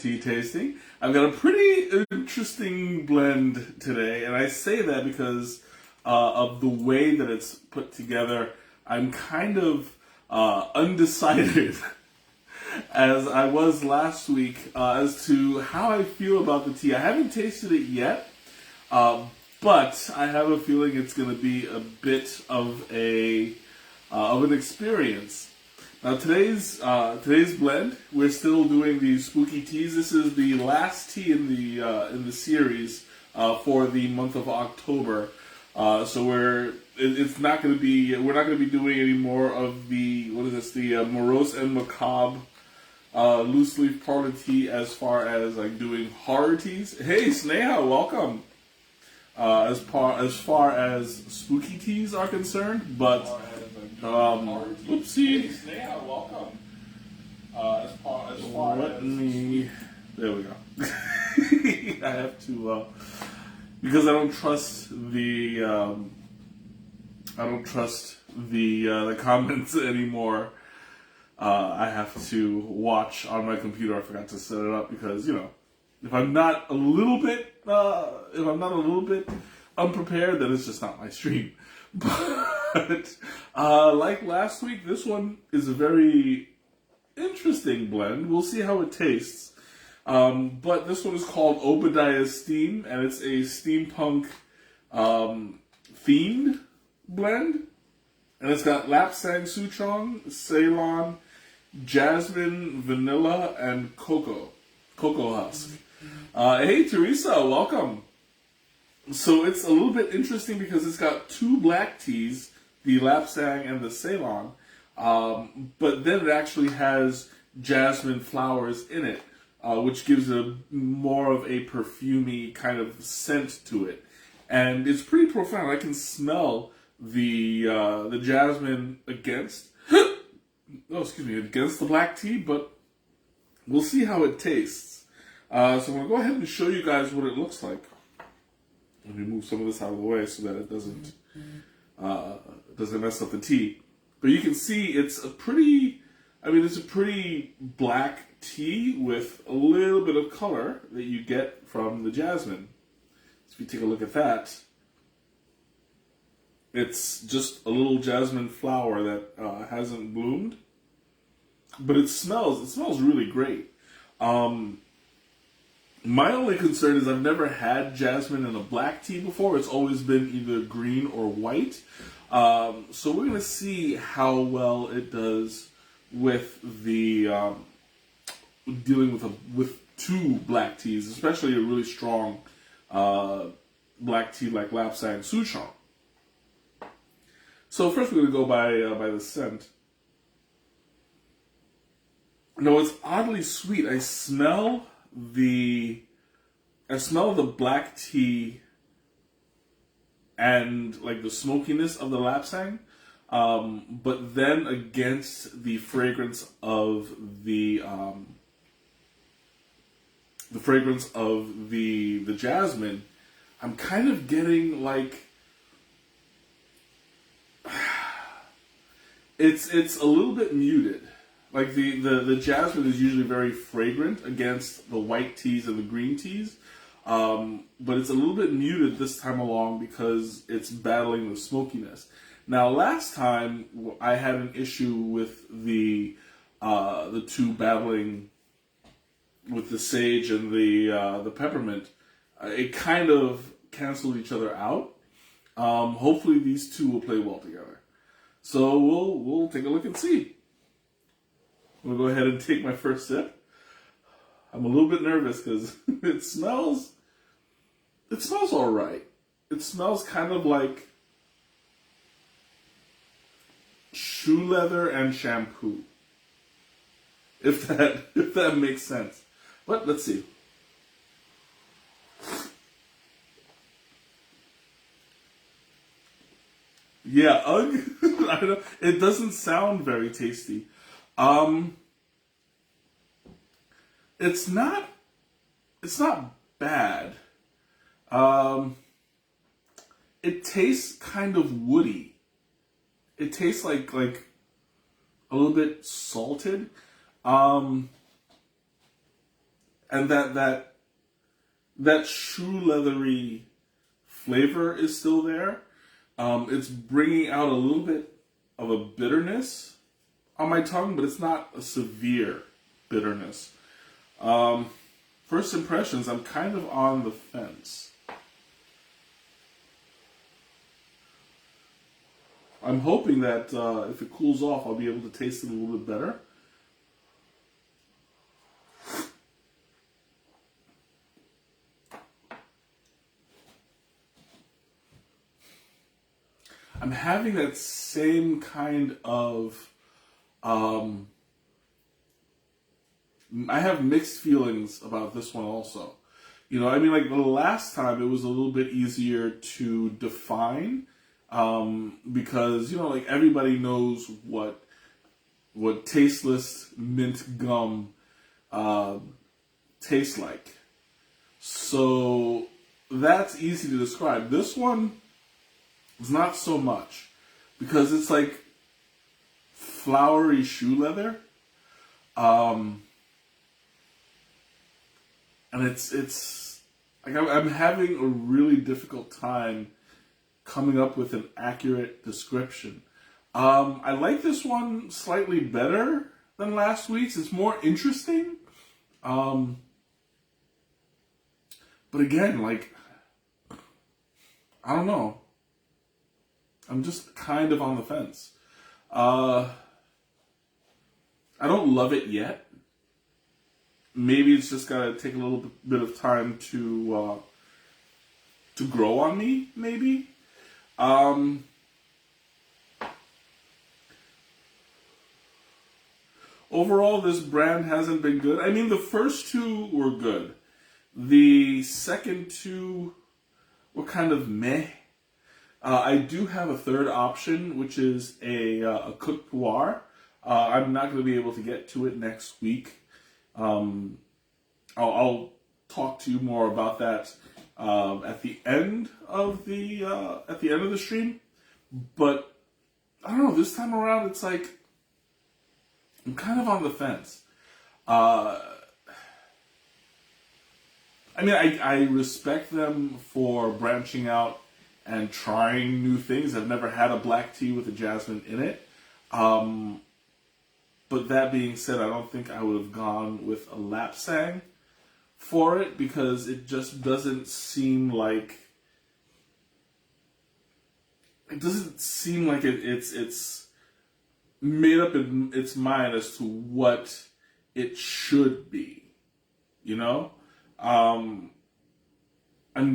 tea tasting. I've got a pretty interesting blend today, and I say that because of the way that it's put together. I'm kind of undecided, as I was last week, as to how I feel about the tea. I haven't tasted it yet, but I have a feeling it's going to be a bit of an experience. Now today's blend, we're still doing the spooky teas. This is the last tea in the series for the month of October. So we're not going to be doing any more of the morose and macabre loose leaf parlor tea as far as like doing horror teas. Hey Sneha, welcome. As far as spooky teas are concerned, but oopsie. Sneha, welcome. There we go. I have to because I don't trust the comments anymore. I have to watch on my computer. I forgot to set it up because if I'm not a little bit unprepared, then it's just not my stream. But like last week, this one is a very interesting blend. We'll see how it tastes. But this one is called Obidiah Steam, and it's a steampunk themed blend. And it's got lapsang souchong, Ceylon, jasmine, vanilla, and cocoa husk. Hey Teresa, welcome. So it's a little bit interesting because it's got two black teas, the lapsang and the Ceylon, but then it actually has jasmine flowers in it, which gives it more of a perfumey kind of scent to it, and it's pretty profound. I can smell the jasmine against the black tea, but we'll see how it tastes. So I'm gonna go ahead and show you guys what it looks like. Let me move some of this out of the way so that it doesn't mess up the tea. But you can see it's a pretty black tea with a little bit of color that you get from the jasmine. So if you take a look at that, it's just a little jasmine flower that hasn't bloomed, but it smells really great. My only concern is I've never had jasmine in a black tea before. It's always been either green or white. So we're going to see how well it does with the dealing with two black teas, especially a really strong black tea like lapsang souchong. So first we're going to go by the scent. No, it's oddly sweet. I smell the black tea and like the smokiness of the lapsang, but then against the fragrance of the jasmine, I'm kind of getting like it's a little bit muted. Like the jasmine is usually very fragrant against the white teas and the green teas, but it's a little bit muted this time along because it's battling the smokiness. Now, last time I had an issue with the two battling with the sage and the peppermint. It kind of canceled each other out. Hopefully, these two will play well together. So we'll take a look and see. I'm going to go ahead and take my first sip. I'm a little bit nervous because it smells all right. It smells kind of like shoe leather and shampoo. If that makes sense. But let's see. Yeah, ugh. I don't know. It doesn't sound very tasty. It's not bad. It tastes kind of woody. It tastes like a little bit salted. and that shoe leathery flavor is still there. It's bringing out a little bit of a bitterness on my tongue, but it's not a severe bitterness. First impressions, I'm kind of on the fence. I'm hoping that if it cools off, I'll be able to taste it a little bit better. I'm having that same kind of, I have mixed feelings about this one also. You know, I mean, like the last time it was a little bit easier to define, because, you know, like everybody knows what tasteless mint gum, tastes like. So that's easy to describe. This one is not so much, because it's like flowery shoe leather. And it's like I'm having a really difficult time coming up with an accurate description. I like this one slightly better than last week's. It's more interesting. But again, like, I don't know. I'm just kind of on the fence. I don't love it yet. Maybe it's just gotta take a little bit of time to grow on me. Maybe. Overall, this brand hasn't been good. I mean, the first two were good. The second two were kind of meh. I do have a third option, which is a cooked pu'er. I'm not going to be able to get to it next week. I'll talk to you more about that at the end of the stream. But I don't know. This time around, it's like I'm kind of on the fence. I mean, I respect them for branching out and trying new things. I've never had a black tea with a jasmine in it. But that being said, I don't think I would have gone with a lapsang for it, because it just doesn't seem like it's made up in its mind as to what it should be. You know? I'm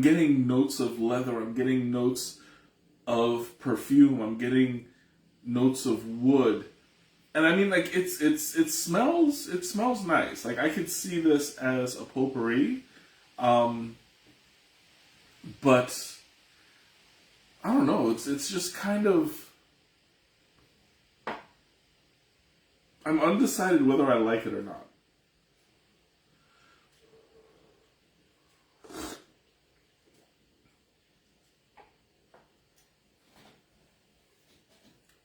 getting notes of leather. I'm getting notes of perfume. I'm getting notes of wood. And I mean, like, it smells nice. Like, I could see this as a potpourri. But I don't know. It's just kind of, I'm undecided whether I like it or not.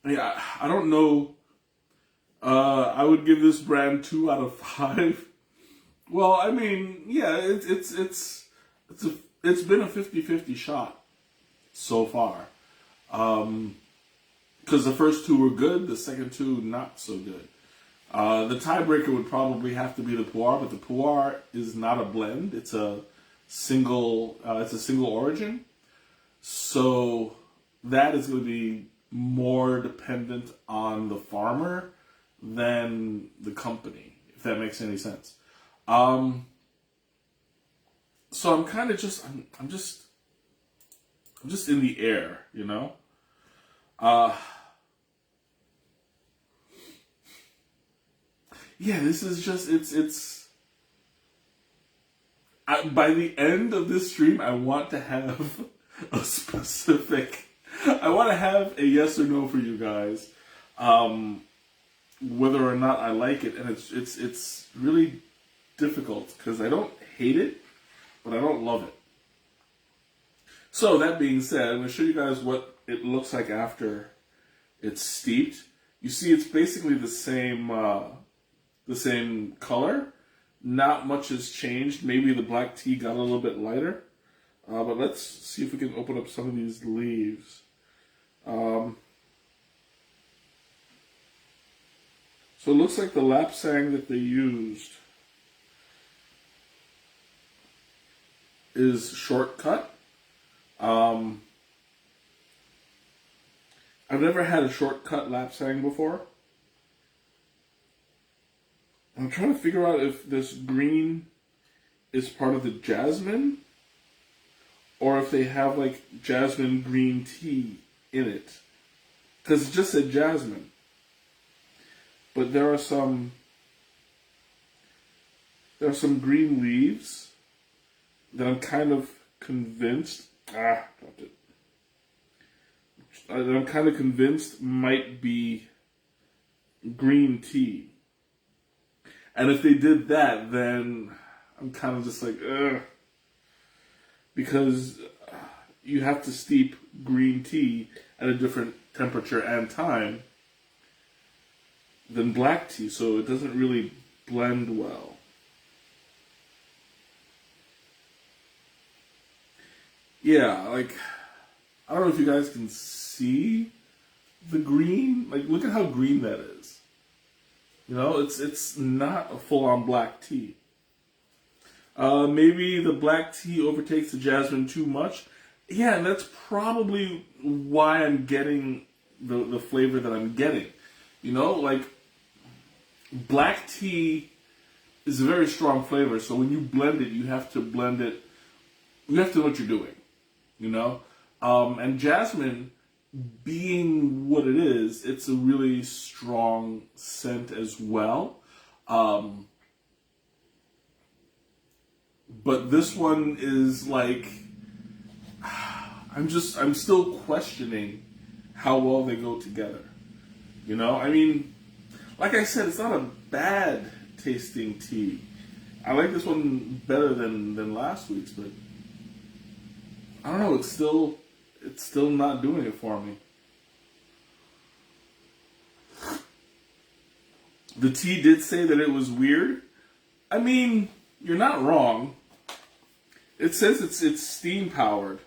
Yeah, I don't know. I would give this brand 2 out of 5. Well, I mean, yeah, it's been a 50-50 shot so far. Because the first 2 were good, the second 2 not so good. The tiebreaker would probably have to be the pu'er, but the pu'er is not a blend. It's a single origin. So that is going to be more dependent on the farmer than the company, if that makes any sense. So I'm kind of just I'm just in the air, you know. Yeah, this is just by the end of this stream, I want to have a specific. I want to have a yes or no for you guys, whether or not I like it, and it's really difficult because I don't hate it, but I don't love it. So that being said, I'm going to show you guys what it looks like after it's steeped. You see, it's basically the same color, not much has changed. Maybe the black tea got a little bit lighter. But let's see if we can open up some of these leaves. So it looks like the lapsang that they used is shortcut. I've never had a shortcut lapsang before. I'm trying to figure out if this green is part of the jasmine or if they have like jasmine green tea in it. Because it just said jasmine. But there are some green leaves that I'm kind of convinced dropped it. That I'm kind of convinced might be green tea. And if they did that, then I'm kind of just like, ugh. Because you have to steep green tea at a different temperature and time than black tea, so it doesn't really blend well. Yeah, like, I don't know if you guys can see the green. Like, look at how green that is. You know, it's not a full-on black tea. Maybe the black tea overtakes the jasmine too much. Yeah, and that's probably why I'm getting the flavor that I'm getting. You know, like, black tea is a very strong flavor, so when you blend it, you have to blend it, you have to know what you're doing, you know? And jasmine, being what it is, it's a really strong scent as well. But this one is like, I'm still questioning how well they go together. You know, I mean, like I said, it's not a bad tasting tea. I like this one better than last week's, but I don't know, it's still not doing it for me. The tea did say that it was weird. I mean, you're not wrong. It says it's steam powered.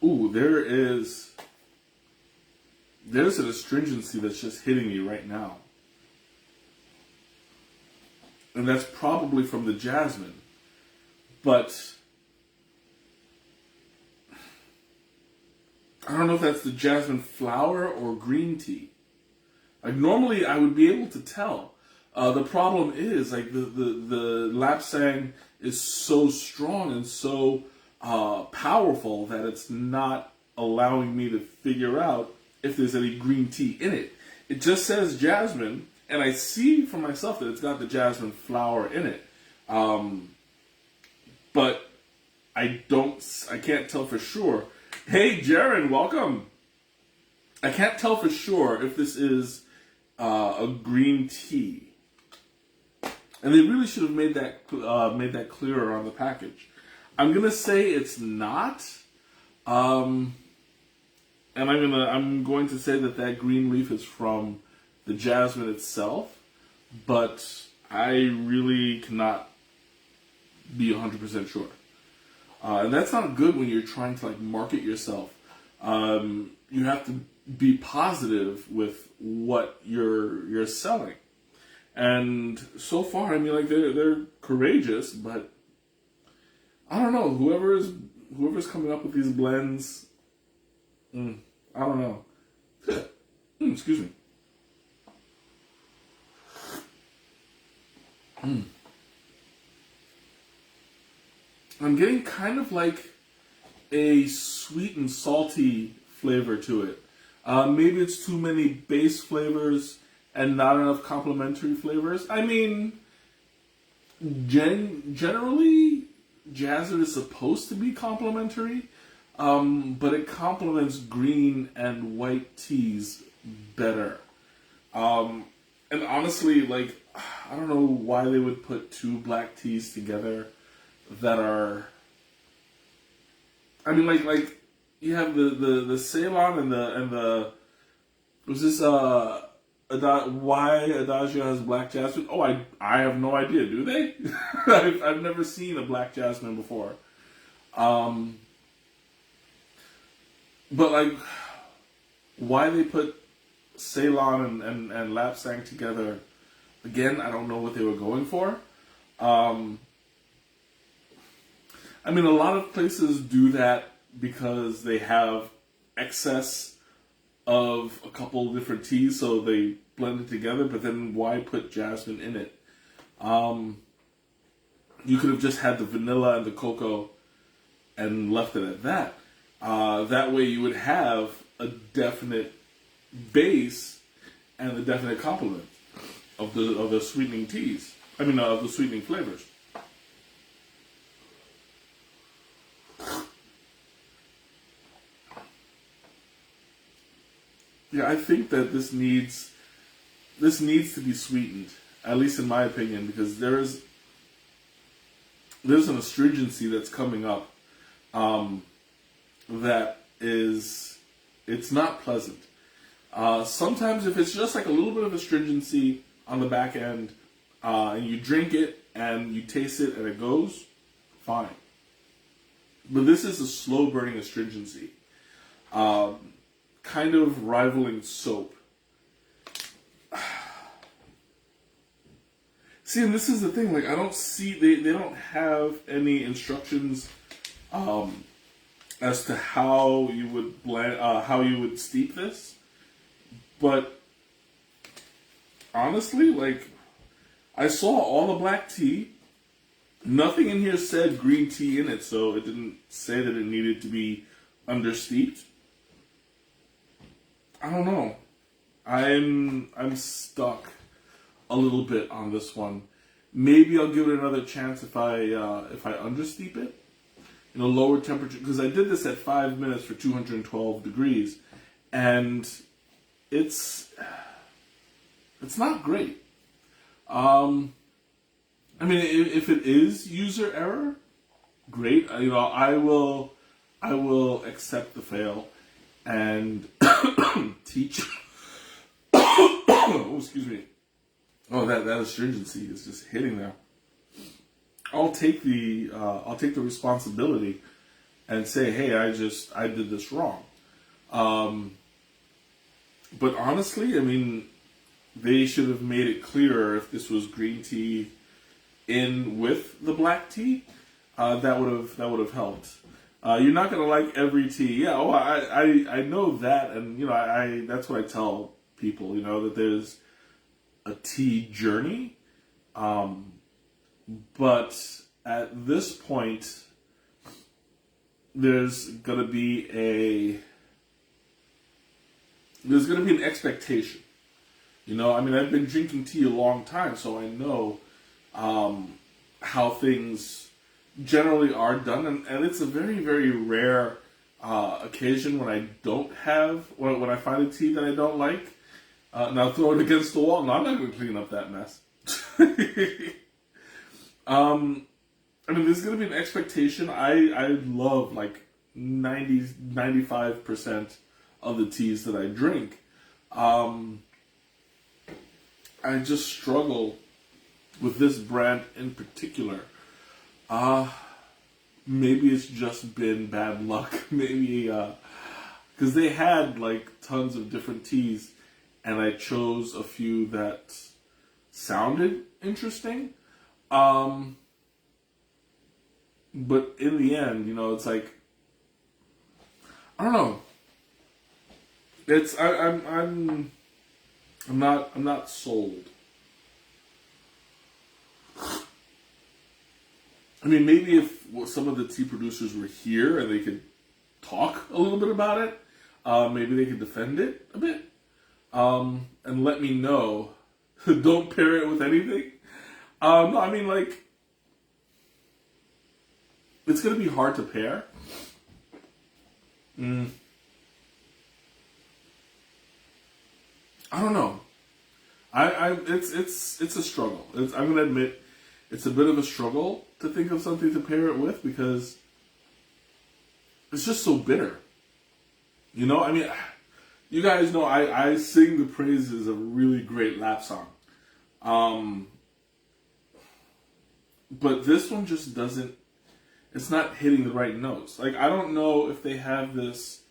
Ooh, there's an astringency that's just hitting me right now. And that's probably from the jasmine. But I don't know if that's the jasmine flower or green tea. Like, normally I would be able to tell. The problem is, like, the lapsang is so strong and so powerful that it's not allowing me to figure out if there's any green tea in it. It just says jasmine, and I see for myself that it's got the jasmine flower in it. But I can't tell for sure. Hey, Jaron, welcome. I can't tell for sure if this is a green tea. And they really should have made that clearer on the package. I'm gonna say it's not. And I'm going to say that green leaf is from the jasmine itself, but I really cannot be 100% sure. And that's not good when you're trying to like market yourself. You have to be positive with what you're selling. And so far, I mean, like they're courageous, but I don't know. Whoever's coming up with these blends, I don't know. Excuse me. I'm getting kind of like a sweet and salty flavor to it. Maybe it's too many base flavors and not enough complementary flavors. I mean, generally, jasmine is supposed to be complementary, but it complements green and white teas better. And honestly, like, I don't know why they would put two black teas together that are, I mean, like you have the Ceylon and the was this why Adagio has black jasmine? Oh, I have no idea. Do they? I've never seen a black jasmine before. But like, why they put Ceylon and Lapsang together? Again, I don't know what they were going for. I mean, a lot of places do that because they have excess of a couple different teas, so they blend it together, but then why put jasmine in it? You could have just had the vanilla and the cocoa and left it at that. That way you would have a definite base and a definite complement of the sweetening teas. I mean, of the sweetening flavors. Yeah, I think that this needs to be sweetened, at least in my opinion, because there's an astringency that's coming up that is, it's not pleasant. Sometimes if it's just like a little bit of astringency on the back end, and you drink it and you taste it and it goes, fine. But this is a slow burning astringency. Kind of rivaling soap. See, and this is the thing, like, I don't see, they don't have any instructions as to how you would blend, how you would steep this. But honestly, like, I saw all the black tea. Nothing in here said green tea in it, so it didn't say that it needed to be understeeped. I don't know. I'm stuck a little bit on this one. Maybe I'll give it another chance if I understeep it in a lower temperature, because I did this at 5 minutes for 212 degrees, and it's not great. I mean, if it is user error, great. I will accept the fail and teach. Oh, excuse me. Oh, that astringency is just hitting there. I'll take the responsibility and say, hey, I did this wrong. But honestly, I mean, they should have made it clearer if this was green tea in with the black tea. That would have helped. You're not gonna like every tea. Yeah, oh, I know that, and I that's what I tell people. That there's a tea journey, but at this point, there's gonna be an expectation. I mean, I've been drinking tea a long time, so I know how things generally are done, and it's a very, very rare occasion when I don't have, when I find a tea that I don't like, and I'll throw it against the wall. No, I'm not going to clean up that mess. I mean, there's going to be an expectation. I love like 95% of the teas that I drink. I just struggle with this brand in particular. Maybe it's just been bad luck. Maybe, because they had like tons of different teas, and I chose a few that sounded interesting. But in the end, it's like, I don't know. I'm not sold. I mean, maybe if some of the tea producers were here and they could talk a little bit about it, maybe they could defend it a bit, and let me know. Don't pair it with anything. No, I mean, like, it's going to be hard to pair. I don't know. It's a struggle. I'm going to admit, it's a bit of a struggle to think of something to pair it with, because it's just so bitter. I mean, you guys know I sing the praises of a really great lap song. But this one just doesn't, it's not hitting the right notes. Like, I don't know if they have this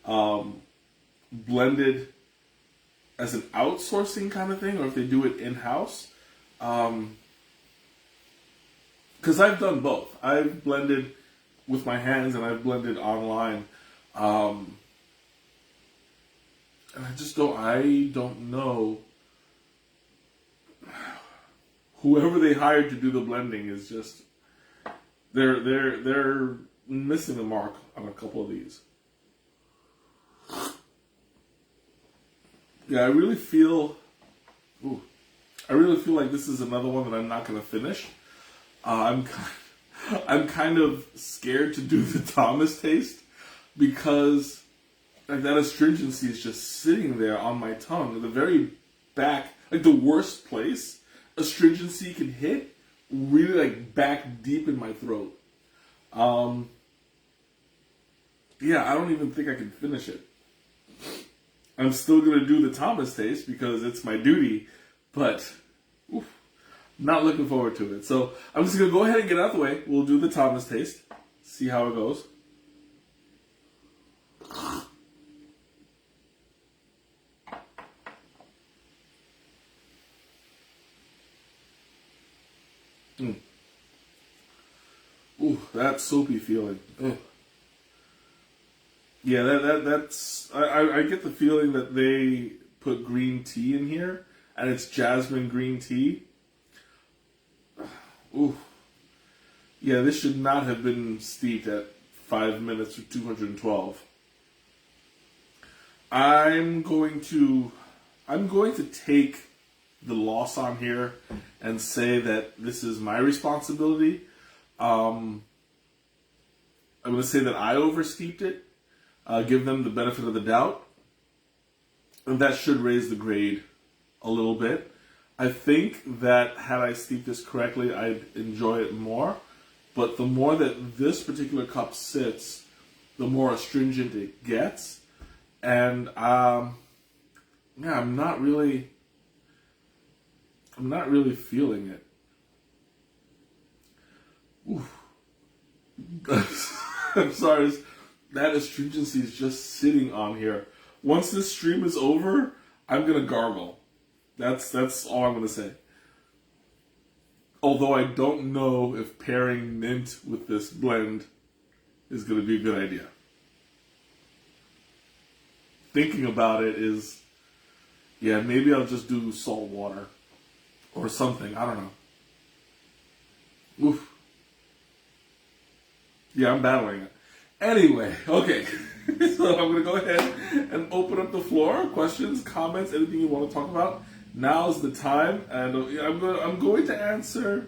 blended as an outsourcing kind of thing, or if they do it in-house. Because I've done both. I've blended with my hands and I've blended online. And I don't know. Whoever they hired to do the blending is just, they're missing the mark on a couple of these. Yeah, I really feel like this is another one that I'm not going to finish. I'm kind of scared to do the Thomas taste because like that astringency is just sitting there on my tongue, the very back, like the worst place astringency can hit, really like back deep in my throat. Yeah, I don't even think I can finish it. I'm still gonna do the Thomas taste because it's my duty, but not looking forward to it. So I'm just gonna go ahead and get out of the way. We'll do the Thomas taste, see how it goes. Ooh, that soapy feeling. Ugh. Yeah, that's. I get the feeling that they put green tea in here, and it's jasmine green tea. Ooh. Yeah, this should not have been steeped at 5 minutes or 212. I'm going to take the loss on here and say that this is my responsibility. I'm going to say that I oversteeped it. Give them the benefit of the doubt. And that should raise the grade a little bit. I think that had I steeped this correctly, I'd enjoy it more. But the more that this particular cup sits, the more astringent it gets. And yeah, I'm not really feeling it. Oof. I'm sorry, that astringency is just sitting on here. Once this stream is over, I'm gonna gargle. That's all I'm gonna say. Although I don't know if pairing mint with this blend is gonna be a good idea. Thinking about it is, yeah, maybe I'll just do salt water or something. I don't know. Oof. Yeah, I'm battling it. Anyway, okay. So I'm going to go ahead and open up the floor. Questions, comments, anything you want to talk about. Now's the time. And I'm going to answer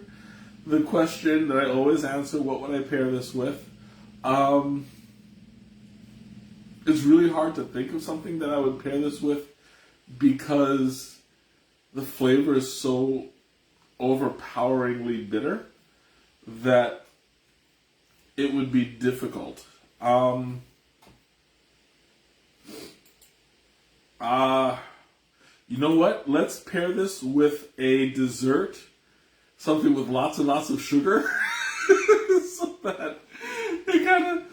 the question that I always answer, what would I pair this with? It's really hard to think of something that I would pair this with because the flavor is so overpoweringly bitter that it would be difficult. You know what? Let's pair this with a dessert, something with lots and lots of sugar, so that it kind of.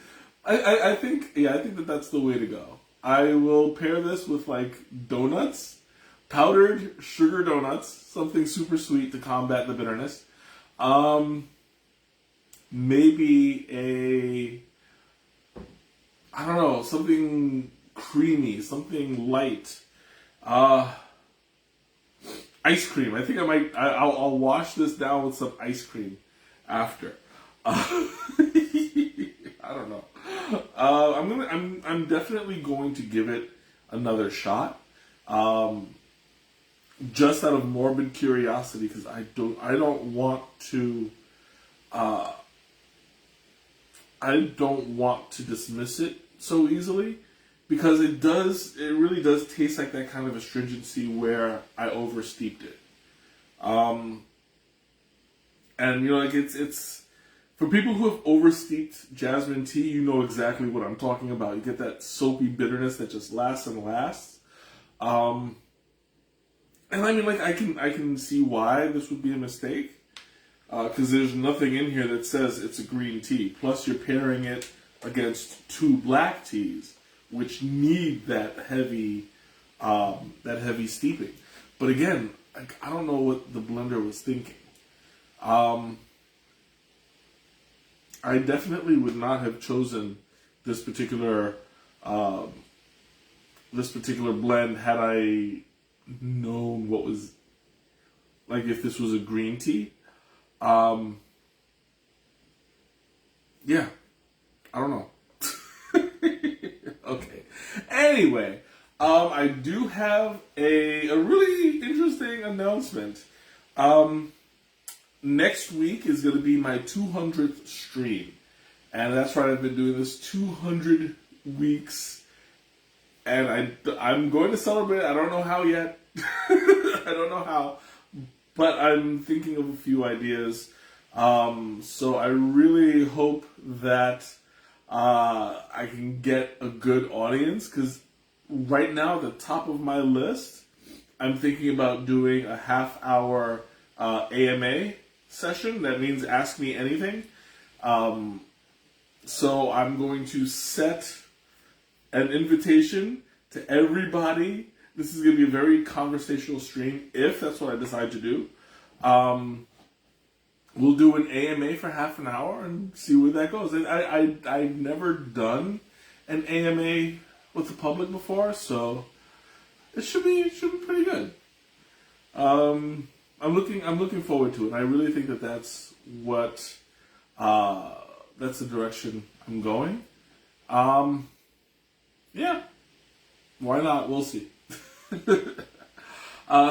I think that that's the way to go. I will pair this with like donuts, powdered sugar donuts, something super sweet to combat the bitterness. Maybe I don't know, something creamy, something light. Ice cream. I think I'll wash this down with some ice cream after. I don't know. I'm definitely going to give it another shot. Just out of morbid curiosity, because I don't want to dismiss it so easily, because it really does taste like that kind of astringency where I oversteeped it. And like it's For people who have oversteeped jasmine tea, you know exactly what I'm talking about. You get that soapy bitterness that just lasts and lasts. And I mean, like, I can see why this would be a mistake. Because there's nothing in here that says it's a green tea. Plus, you're pairing it against two black teas, which need that heavy steeping. But again, like, I don't know what the blender was thinking. I definitely would not have chosen this particular blend had I known what was, like, if this was a green tea. Yeah, I don't know. Okay. Anyway, I do have a really interesting announcement. Next week is going to be my 200th stream. And that's right, I've been doing this 200 weeks. And I'm going to celebrate. I don't know how yet. I don't know how. But I'm thinking of a few ideas. So I really hope that I can get a good audience. Because right now, the top of my list, I'm thinking about doing a half-hour AMA session. That means Ask Me Anything. So I'm going to set an invitation to everybody. This is going to be a very conversational stream, if that's what I decide to do. We'll do an AMA for half an hour and see where that goes. I've never done an AMA with the public before, so it should be pretty good. I'm looking forward to it. I really think that that's the direction I'm going. Yeah, why not? We'll see.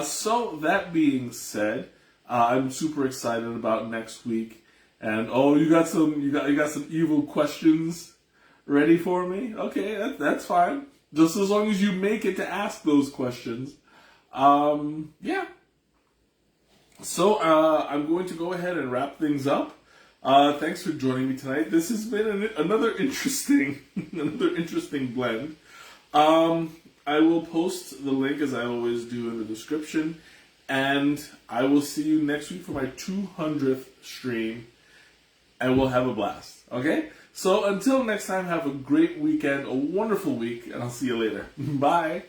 So that being said, I'm super excited about next week. And you got some evil questions ready for me? Okay, that's fine. Just as long as you make it to ask those questions. Yeah. So I'm going to go ahead and wrap things up. Thanks for joining me tonight. This has been another interesting blend. I will post the link, as I always do, in the description, and I will see you next week for my 200th stream, and we'll have a blast. Okay? So until next time, have a great weekend, a wonderful week, and I'll see you later. Bye.